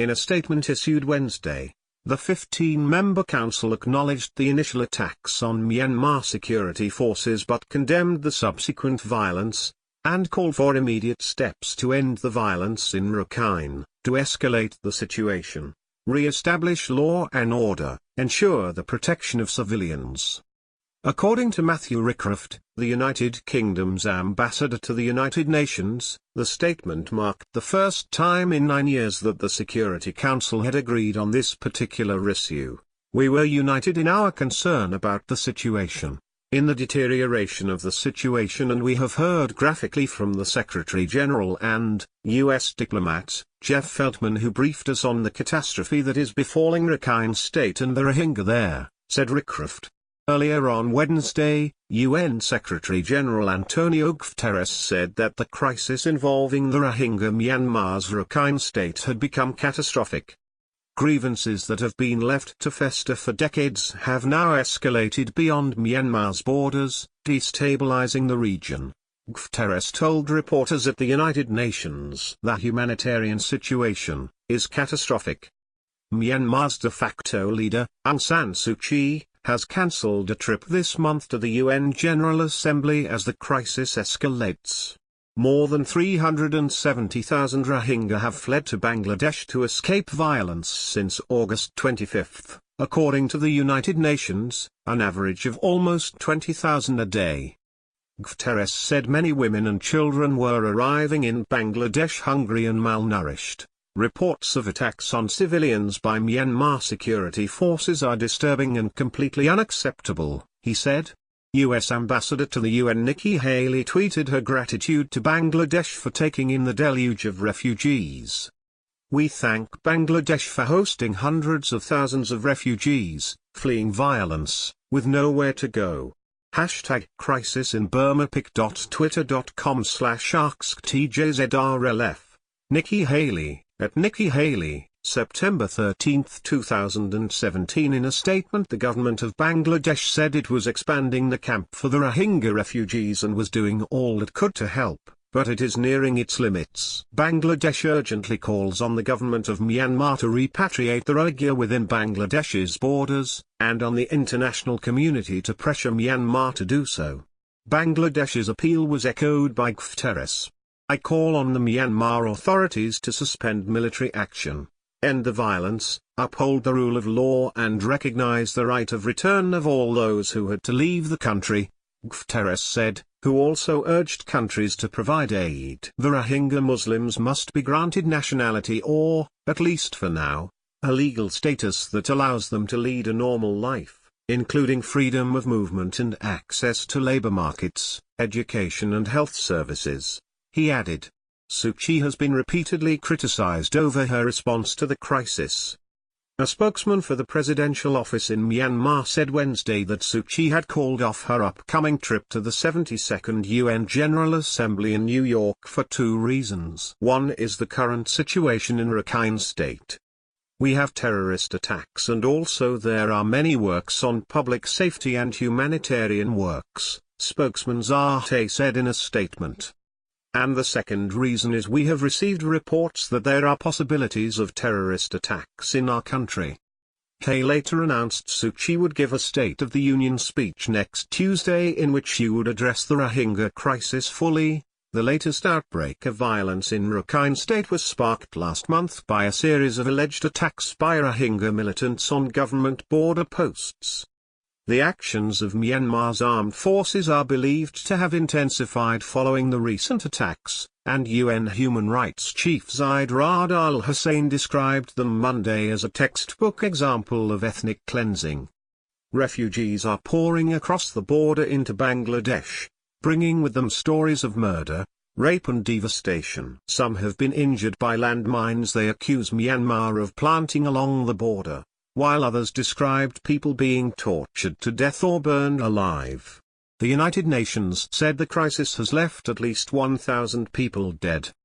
In a statement issued Wednesday, the 15-member council acknowledged the initial attacks on Myanmar security forces but condemned the subsequent violence, and called for immediate steps to end the violence in Rakhine, to escalate the situation, re-establish law and order, ensure the protection of civilians. According to Matthew Rickcroft, the United Kingdom's ambassador to the United Nations, the statement marked the first time in 9 years that the Security Council had agreed on this particular issue. We were united in our concern about the situation, in the deterioration of the situation, and we have heard graphically from the Secretary-General and U.S. diplomat, Jeff Feltman, who briefed us on the catastrophe that is befalling Rakhine State and the Rohingya there, said Rickcroft. Earlier on Wednesday, UN Secretary-General Antonio Guterres said that the crisis involving the Rohingya Myanmar's Rakhine State had become catastrophic. Grievances that have been left to fester for decades have now escalated beyond Myanmar's borders, destabilizing the region. Guterres told reporters at the United Nations the humanitarian situation is catastrophic. Myanmar's de facto leader, Aung San Suu Kyi, has cancelled a trip this month to the UN General Assembly as the crisis escalates. More than 370,000 Rohingya have fled to Bangladesh to escape violence since August 25, according to the United Nations, an average of almost 20,000 a day. Guterres said many women and children were arriving in Bangladesh hungry and malnourished. Reports of attacks on civilians by Myanmar security forces are disturbing and completely unacceptable, he said. U.S. Ambassador to the UN Nikki Haley tweeted her gratitude to Bangladesh for taking in the deluge of refugees. We thank Bangladesh for hosting hundreds of thousands of refugees, fleeing violence, with nowhere to go. #crisis in Burma pic.twitter.com/asktjzrlf. Nikki Haley, at Nikki Haley, September 13, 2017. In a statement, the government of Bangladesh said it was expanding the camp for the Rohingya refugees and was doing all it could to help, but it is nearing its limits. Bangladesh urgently calls on the government of Myanmar to repatriate the Rohingya within Bangladesh's borders, and on the international community to pressure Myanmar to do so. Bangladesh's appeal was echoed by Guterres. I call on the Myanmar authorities to suspend military action, end the violence, uphold the rule of law and recognize the right of return of all those who had to leave the country, Guterres said, who also urged countries to provide aid. The Rohingya Muslims must be granted nationality or, at least for now, a legal status that allows them to lead a normal life, including freedom of movement and access to labor markets, education and health services. He added. Suu Kyi has been repeatedly criticized over her response to the crisis. A spokesman for the presidential office in Myanmar said Wednesday that Suu Kyi had called off her upcoming trip to the 72nd UN General Assembly in New York for two reasons. One is the current situation in Rakhine State. We have terrorist attacks and also there are many works on public safety and humanitarian works, spokesman Zarte said in a statement. And the second reason is we have received reports that there are possibilities of terrorist attacks in our country. Hay later announced Suu Kyi would give a State of the Union speech next Tuesday in which she would address the Rohingya crisis fully. The latest outbreak of violence in Rakhine State was sparked last month by a series of alleged attacks by Rohingya militants on government border posts. The actions of Myanmar's armed forces are believed to have intensified following the recent attacks, and UN Human Rights Chief Zaid Ra'ad Al Hussein described them Monday as a textbook example of ethnic cleansing. Refugees are pouring across the border into Bangladesh, bringing with them stories of murder, rape and devastation. Some have been injured by landmines they accuse Myanmar of planting along the border, while others described people being tortured to death or burned alive. The United Nations said the crisis has left at least 1,000 people dead,